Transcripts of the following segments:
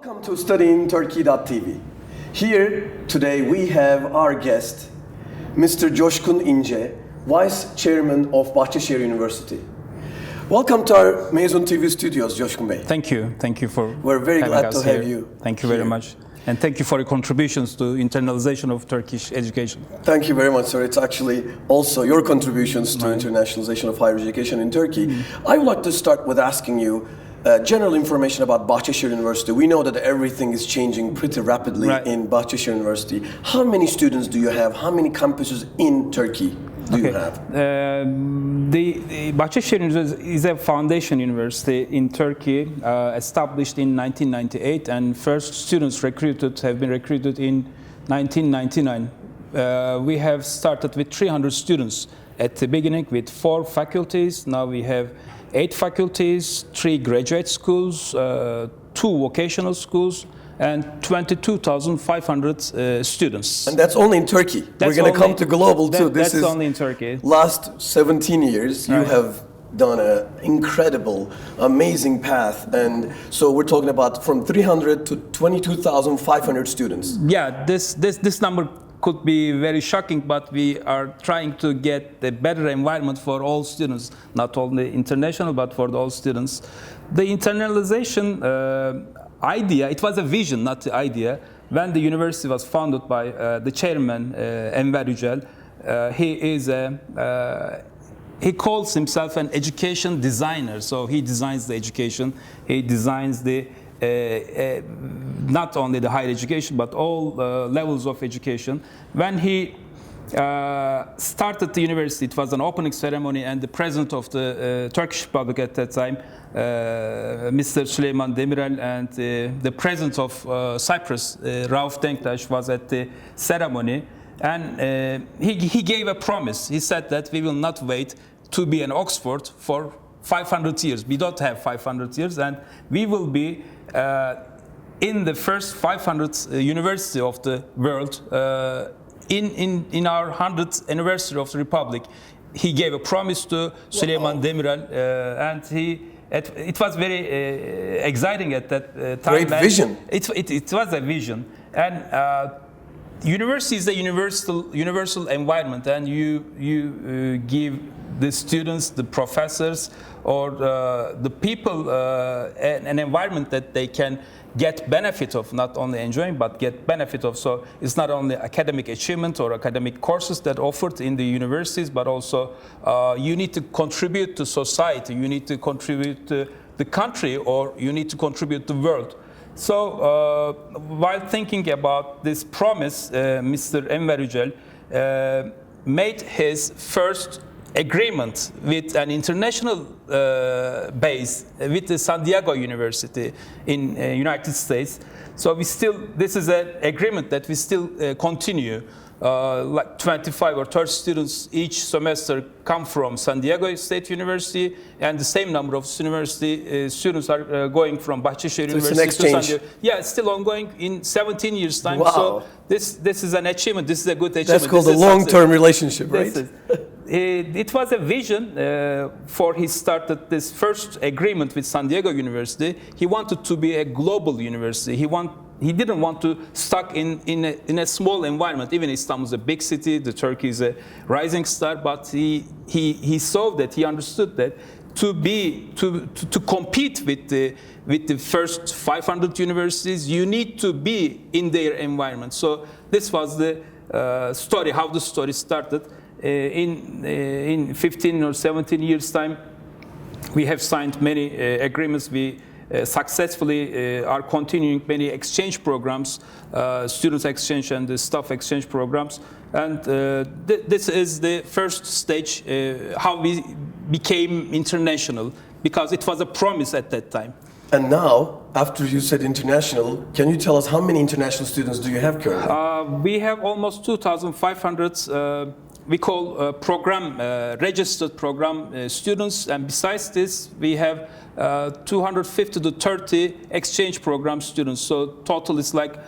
Welcome to studyingturkey.tv. Here today we have our guest, Mr. Coşkun İnce, Vice Chairman of Bahçeşehir University. Welcome to our Mezun TV studios, Coşkun Bey. Thank you. Thank you for We're very having glad us to have here. you. Thank you very much. And thank you for your contributions to internalization of Turkish education. Thank you very much, sir. It's actually also your contributions to internationalization of higher education in Turkey. I would like to start with asking you general information about Bahçeşehir University. We know that everything is changing pretty rapidly in Bahçeşehir University. How many students do you have? How many campuses in Turkey do you have? The Bahçeşehir University is a foundation university in Turkey, established in 1998, and first students have been recruited in 1999. We have started with 300 students at the beginning with 4 faculties. Now we have 8 faculties, 3 graduate schools, 2 vocational schools, and 22,500 students. And that's only in Turkey. We're going to come to global too. That's only in Turkey. Last 17 years, you have done an incredible, amazing path. And so we're talking about from 300 to 22,500 students. Yeah, this number could be very shocking, but we are trying to get a better environment for all students, not only international, but for all students. The internalization idea, it was a vision, not the idea. When the university was founded by the chairman, Enver Yücel, he calls himself an education designer. So he designs the education, he designs the not only the higher education, but all levels of education. When he started the university, it was an opening ceremony, and the president of the Turkish Republic at that time, Mr. Süleyman Demirel, and the president of Cyprus, Rauf Denktaş, was at the ceremony. And he gave a promise. He said that we will not wait to be an Oxford for 500 years. We don't have 500 years, and we will be in the first 500th university of the world in our 100th anniversary of the Republic. He gave a promise to Süleyman Demirel, and it was very exciting at that time. Great vision. It was a vision, and university is a universal environment, and you give the students, the professors, or the people an environment that they can get benefit of, not only enjoying, but get benefit of. So it's not only academic achievement or academic courses that offered in the universities, but also you need to contribute to society, you need to contribute to the country, or you need to contribute to the world. So while thinking about this promise, Mr. Enver Yücel made his first agreement with an international base, with the San Diego University in United States. So this is an agreement that we still continue. Like 25 or 30 students each semester come from San Diego State University, and the same number of university students are going from Bahçeşehir University it's an exchange. to San Diego. Yeah, it's still ongoing in 17 years' time. Wow. So this is an achievement. This is a good achievement. That's called a long-term relationship, right? It was a vision for he started this first agreement with San Diego University. He wanted to be a global university. He didn't want to stuck in a small environment. Even Istanbul is a big city. The Turkey is a rising star. But he saw that, he understood that to compete with the first 500 universities, you need to be in their environment. So this was the story, how the story started. In 15 or 17 years' time, we have signed many agreements. We successfully are continuing many exchange programs, students exchange and the staff exchange programs. And this is the first stage, how we became international, because it was a promise at that time. And now, after you said international, can you tell us how many international students do you have currently? We have almost 2,500 we call program, registered program students, and besides this, we have 250 to 30 exchange program students. So total is like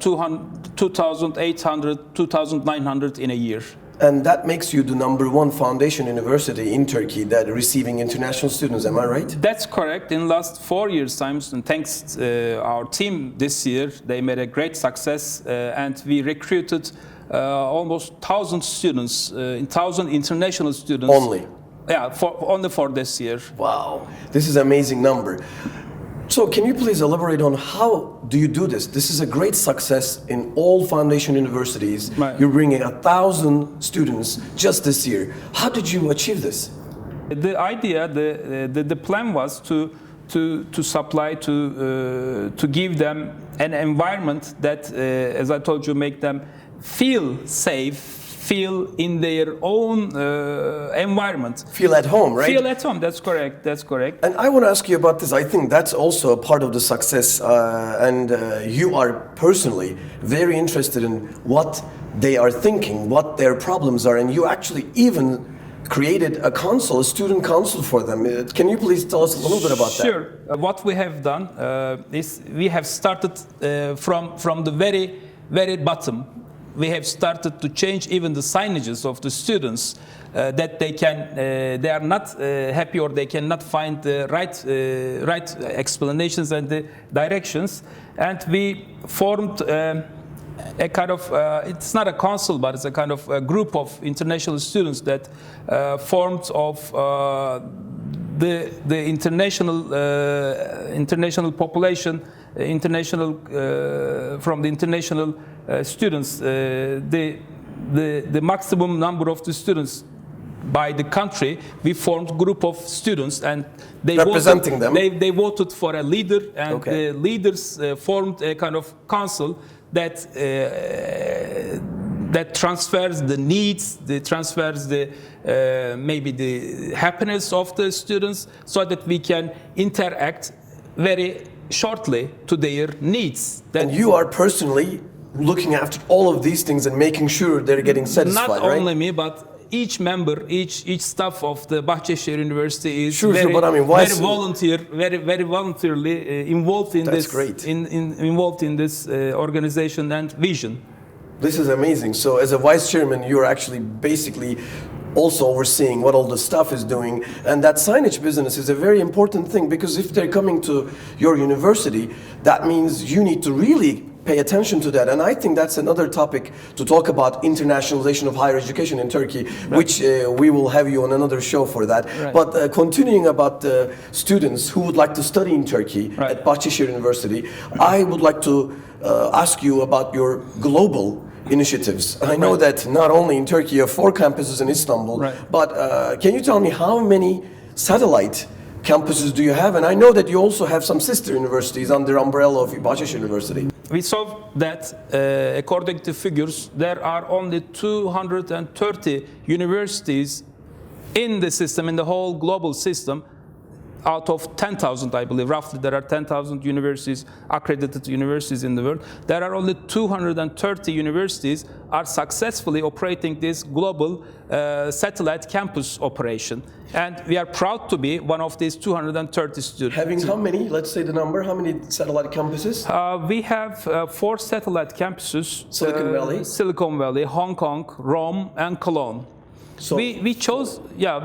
2,800, 2,900 in a year. And that makes you the #1 foundation university in Turkey that receiving international students, am I right? That's correct. In last 4 years' times, and thanks our team this year, they made a great success, and we recruited almost 1,000 students, 1,000 international students. Only? Yeah, only for this year. Wow, this is an amazing number. So can you please elaborate on how do you do this? This is a great success in all foundation universities. Right. You're bringing 1,000 students just this year. How did you achieve this? The idea, the plan was to supply, to give them an environment that, as I told you, make them feel safe, feel in their own environment. Feel at home, right? Feel at home, that's correct, that's correct. And I want to ask you about this. I think that's also a part of the success, and you are personally very interested in what they are thinking, what their problems are, and you actually even created a council, a student council for them. Can you please tell us a little bit about that? Sure. What we have done is we have started from the very bottom. We have started to change even the signages of the students that they are not happy, or they cannot find the right explanations and the directions. And we formed a kind of it's not a council, but it's a kind of a group of international students that formed of the international population, from the international students, the maximum number of the students by the country. We formed a group of students, and they representing them. They voted for a leader, and okay. The leaders formed a kind of council that transfers the needs, transfers the maybe the happiness of the students, so that we can interact very shortly to their needs. And you are personally looking after all of these things and making sure they're getting satisfied, Not right? only me, but each member, each staff of the Bahçeşehir University is sure, but I mean, why very voluntarily involved in That's this, great. Involved in this organization and vision. This is amazing. So as a vice chairman, you're actually basically also overseeing what all the staff is doing. And that signage business is a very important thing, because if they're coming to your university, that means you need to really pay attention to that. And I think that's another topic to talk about, internationalization of higher education in Turkey, right. Which we will have you on another show for that. Right. But continuing about the students who would like to study in Turkey, right. At Bahçeşehir University, I would like to ask you about your global initiatives. I know that not only in Turkey, you have 4 campuses in Istanbul, right. But can you tell me how many satellite campuses do you have? And I know that you also have some sister universities under umbrella of Bahçeşehir University. We saw that, according to figures, there are only 230 universities in the system, in the whole global system, out of 10,000, I believe. Roughly, there are 10,000 universities, accredited universities in the world. There are only 230 universities are successfully operating this global satellite campus operation. And we are proud to be one of these 230 students. Having how many? Let's say the number. How many satellite campuses? We have 4 satellite campuses. Silicon Valley, Hong Kong, Rome, and Cologne. So we chose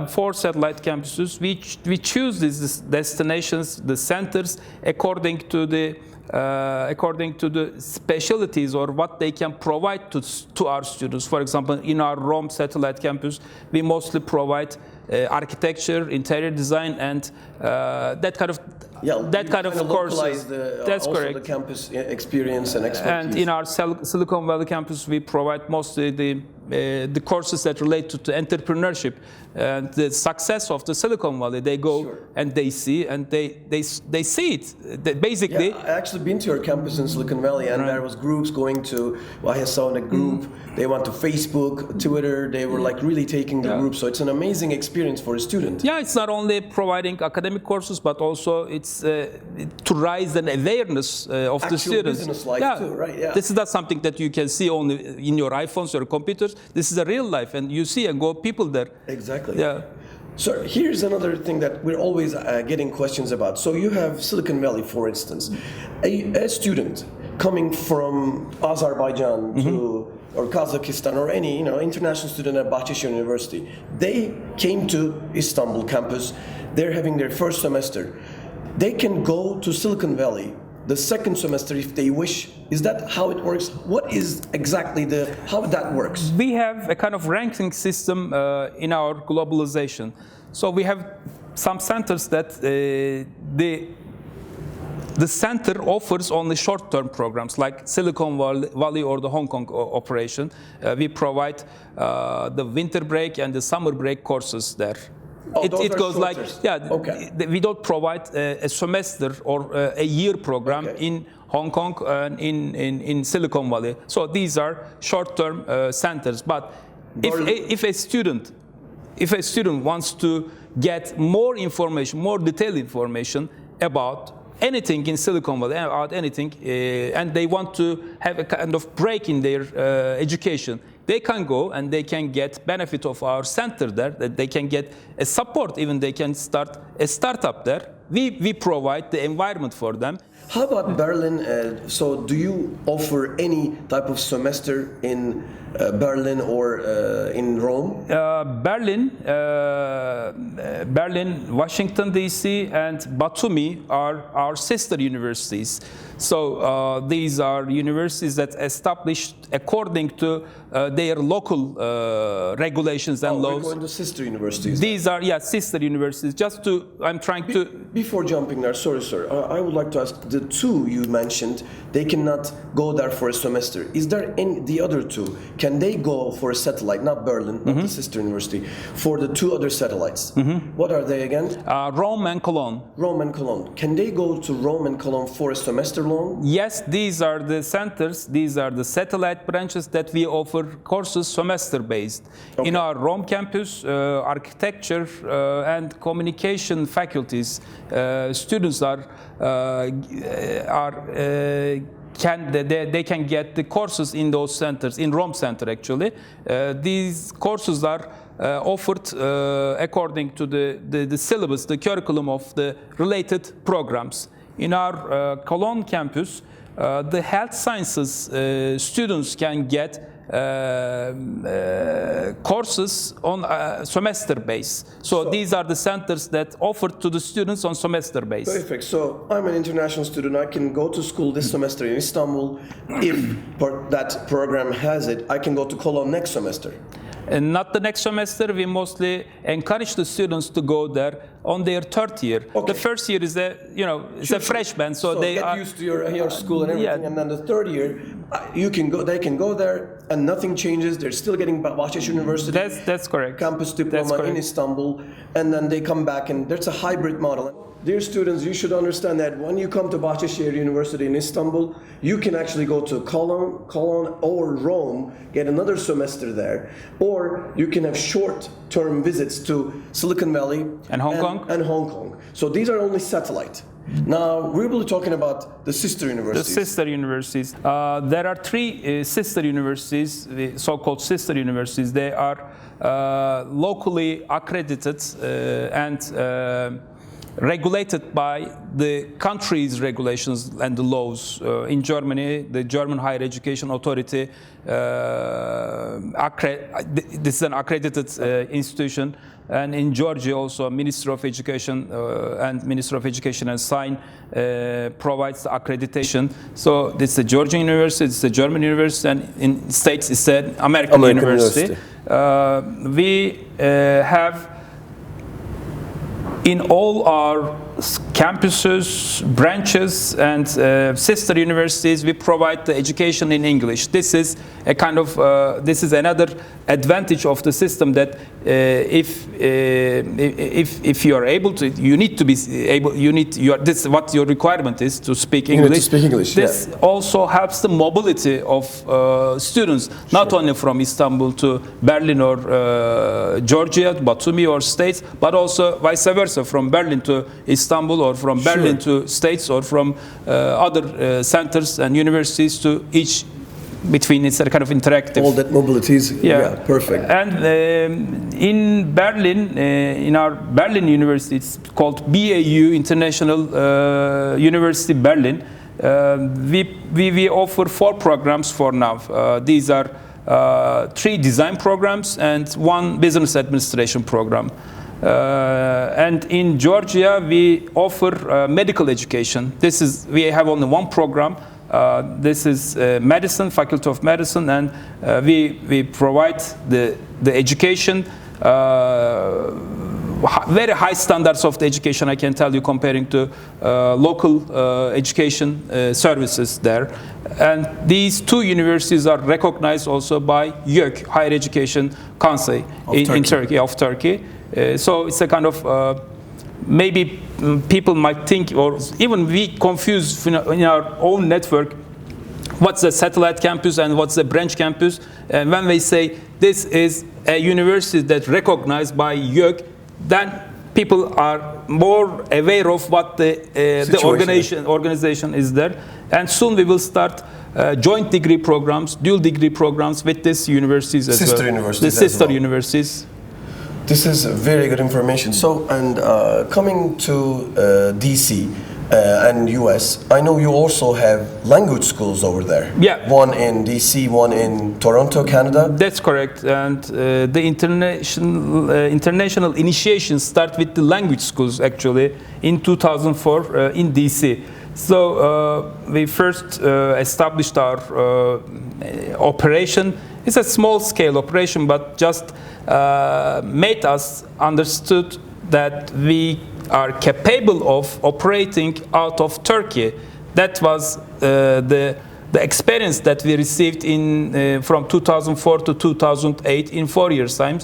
4 satellite campuses. We choose these destinations, the centers, according to the specialties or what they can provide to our students. For example, in our Rome satellite campus, we mostly provide architecture, interior design, and that kind of courses. That's also correct. The campus experience and expertise. And in our Silicon Valley campus, we provide mostly the courses that relate to entrepreneurship and the success of the Silicon Valley. They go sure. And they see, and they see it. Basically, I actually been to your campus in Silicon Valley, and right. There was groups going to. I saw in a group. They went to Facebook, Twitter. They were like really taking the group. So it's an amazing experience for a student. Yeah, it's not only providing academic courses, but also it's to raise an awareness of actual the students. Business life too, right? Yeah. This is not something that you can see only in your iPhones or computers. This is a real life, and you see and go people there. Exactly. Yeah. So here's another thing that we're always getting questions about. So you have Silicon Valley, for instance. A student coming from Azerbaijan to or Kazakhstan or any international student at Bahçeşehir University, they came to Istanbul campus, they're having their first semester. They can go to Silicon Valley the second semester if they wish. Is that how it works? What is exactly how that works? We have a kind of ranking system in our globalization. So we have some centers that the center offers only short-term programs like Silicon Valley or the Hong Kong operation. We provide the winter break and the summer break courses there. Oh, It goes like, Okay. We don't provide a semester or a year program in Hong Kong and in Silicon Valley. So these are short-term centers. But if a student wants to get more information, more detailed information about anything in Silicon Valley, about anything, and they want to have a kind of break in their education, they can go and they can get benefit of our center there, that they can get a support, even they can start a startup there. We provide the environment for them. How about Berlin? So do you offer any type of semester in Berlin or in Rome? Berlin, Washington DC, and Batumi are our sister universities. So these are universities that established according to their local regulations and laws. We're going to sister universities. These are sister universities. I'm trying to. Before jumping there, sorry, sir, I would like to ask, the two you mentioned, they cannot go there for a semester. Is there the other two? Can they go for a satellite, not Berlin, not the sister university, for the two other satellites? What are they again? Rome and Cologne. Rome and Cologne. Can they go to Rome and Cologne for a semester long? Yes, these are the centers, these are the satellite branches that we offer courses semester-based. In our Rome campus, architecture and communication faculties, students they can get the courses in those centers, in Rome Center actually. These courses are offered according to the syllabus, the curriculum of the related programs. In our Cologne campus, the health sciences students can get courses on semester base. So these are the centers that offer to the students on semester base. Perfect. So I'm an international student. I can go to school this semester in Istanbul. If that program has it, I can go to Cologne next semester. And not the next semester, we mostly encourage the students to go there on their third year. The first year is a freshman, so they get are used to your school and everything, and then the third year, they can go there and nothing changes. They're still getting Bahçeşehir University. That's correct. Campus diploma in Istanbul, and then they come back, and there's a hybrid model. Dear students, you should understand that when you come to Bahçeşehir University in Istanbul, you can actually go to Cologne or Rome, get another semester there, or you can have short-term visits to Silicon Valley and Hong Kong. So these are only satellite. Now, we're really talking about the sister universities. The sister universities. There are three sister universities, the so-called sister universities. They are locally accredited and regulated by the country's regulations and the laws. In Germany, the German Higher Education Authority, this is an accredited institution, and in Georgia also Ministry of Education and Science provides the accreditation. So this is a Georgian university, it's a German university, and in States it's an American university. We have in all our campuses, branches, and sister universities, we provide the education in English. This is a kind of this is another advantage of the system, that if you are able to, you need to be able. This is what your requirement is, to speak English. You need to speak English. This also helps the mobility of students, not only from Istanbul to Berlin or Georgia, Batumi or States, but also vice versa, from Berlin to Istanbul, or from Berlin to States, or from other centers and universities to each between. It's a kind of interactive. All that mobilities, perfect. And in Berlin, in our Berlin University, it's called BAU, International University Berlin. We offer 4 programs for now. These are 3 design programs and 1 business administration program. And in Georgia, we offer medical education. We have only 1 program. This is medicine, Faculty of Medicine, and we provide the education, very high standards of the education, I can tell you, comparing to local education services there. And these 2 universities are recognized also by YÖK, Higher Education Council in Turkey. So it's a kind of, maybe people might think, or even we confuse in our own network, what's a satellite campus and what's a branch campus. And when we say this is a university that's recognized by YÖK, then people are more aware of what the organization is there. And soon we will start joint degree programs, dual degree programs with these universities as well. Universities the sister universities. This is very good information. So, and coming to DC and US, I know you also have language schools over there. Yeah. 1 in DC, 1 in Toronto, Canada. That's correct. And the international initiations start with the language schools actually in 2004 in DC. So we first established our operation. It's a small scale operation, but just made us understood that we are capable of operating out of Turkey. That was the experience that we received in from 2004 to 2008 in 4 years' time.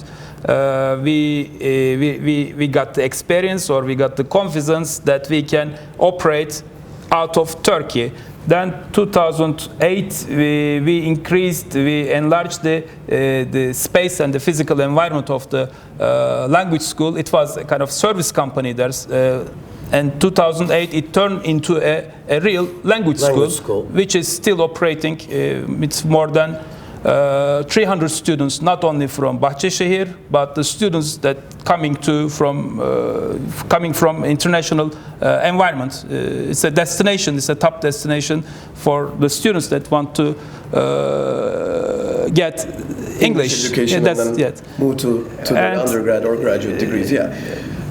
We got the experience, or we got the confidence that we can operate out of Turkey. Then 2008, we enlarged the space and the physical environment of the language school. It was a kind of service company there. And 2008, it turned into a real language school, which is still operating. It's more than 300 students, not only from Bahçeşehir, but the students that coming from international environment. It's a destination. It's a top destination for the students that want to get English education and then move to the undergrad or graduate degrees. Yeah.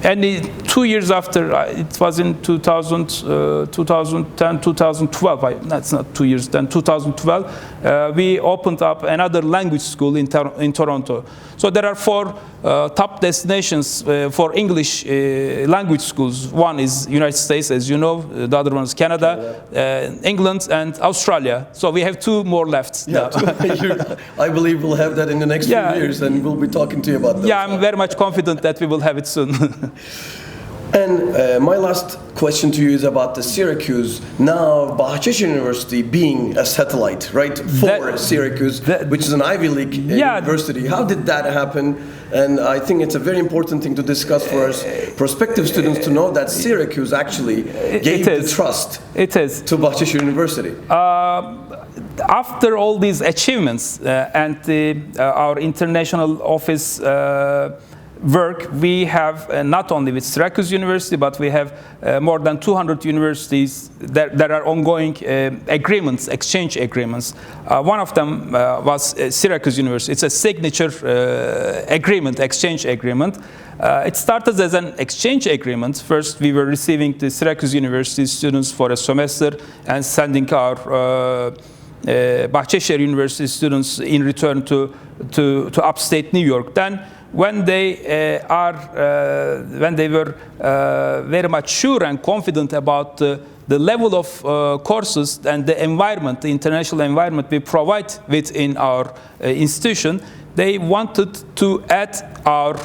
And 2 years after, it was in 2010, 2012, that's not 2 years, then 2012, we opened up another language school in Toronto. So there are 4 top destinations for English language schools. One is United States, as you know, the other one is Canada, England, and Australia. So we have 2 more left. Yeah, I believe we'll have that in the next few years, and we'll be talking to you about that. Yeah, I'm very much confident that we will have it soon. And my last question to you is about the Syracuse, now Bahçeşehir University being a satellite, right, for Syracuse, which is an Ivy League university. How did that happen? And I think it's a very important thing to discuss for us prospective students to know that Syracuse actually gave the trust to Bahçeşehir University. After all these achievements and our international office work, we have not only with Syracuse University, but we have more than 200 universities that are ongoing agreements, exchange agreements. One of them was Syracuse University. It's a signature agreement, exchange agreement. It started as an exchange agreement. First, we were receiving the Syracuse University students for a semester and sending our Bahçeşehir University students in return to upstate New York. Then, when they were very much sure and confident about the level of courses and the environment, the international environment we provide within our institution, they wanted to add our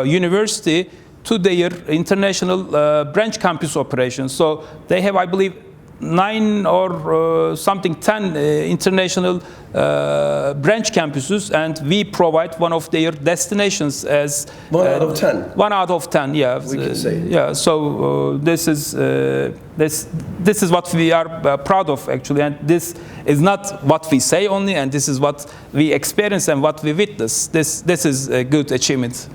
university to their international branch campus operations. So they have, I believe, 9 or 10 international branch campuses, and we provide one of their destinations as 1 out of 10. 1 out of 10, yeah. We can say. Yeah. So this is what we are proud of actually, and this is not what we say only, and this is what we experience and what we witness. This is a good achievement.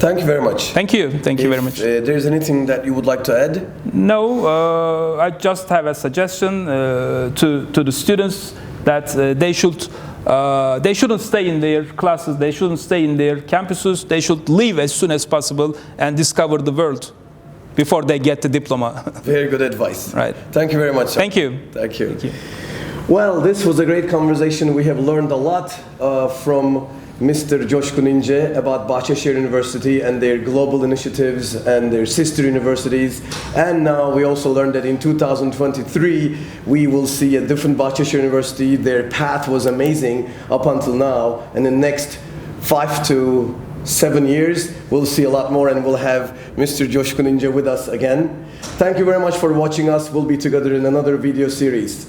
Thank you very much. Thank you. Thank you very much. If there's anything that you would like to add? No, I just have a suggestion to the students that they should They shouldn't stay in their classes, they shouldn't stay in their campuses, they should leave as soon as possible and discover the world before they get the diploma. Very good advice. Right. Thank you very much, sir. Thank you. Thank you. Thank you. Well, this was a great conversation. We have learned a lot from Mr. Coşkun İnce about Bahçeşehir University and their global initiatives and their sister universities. And now we also learned that in 2023 we will see a different Bahçeşehir University. Their path was amazing up until now. And in the next 5 to 7 years we'll see a lot more, and we'll have Mr. Coşkun İnce with us again. Thank you very much for watching us. We'll be together in another video series.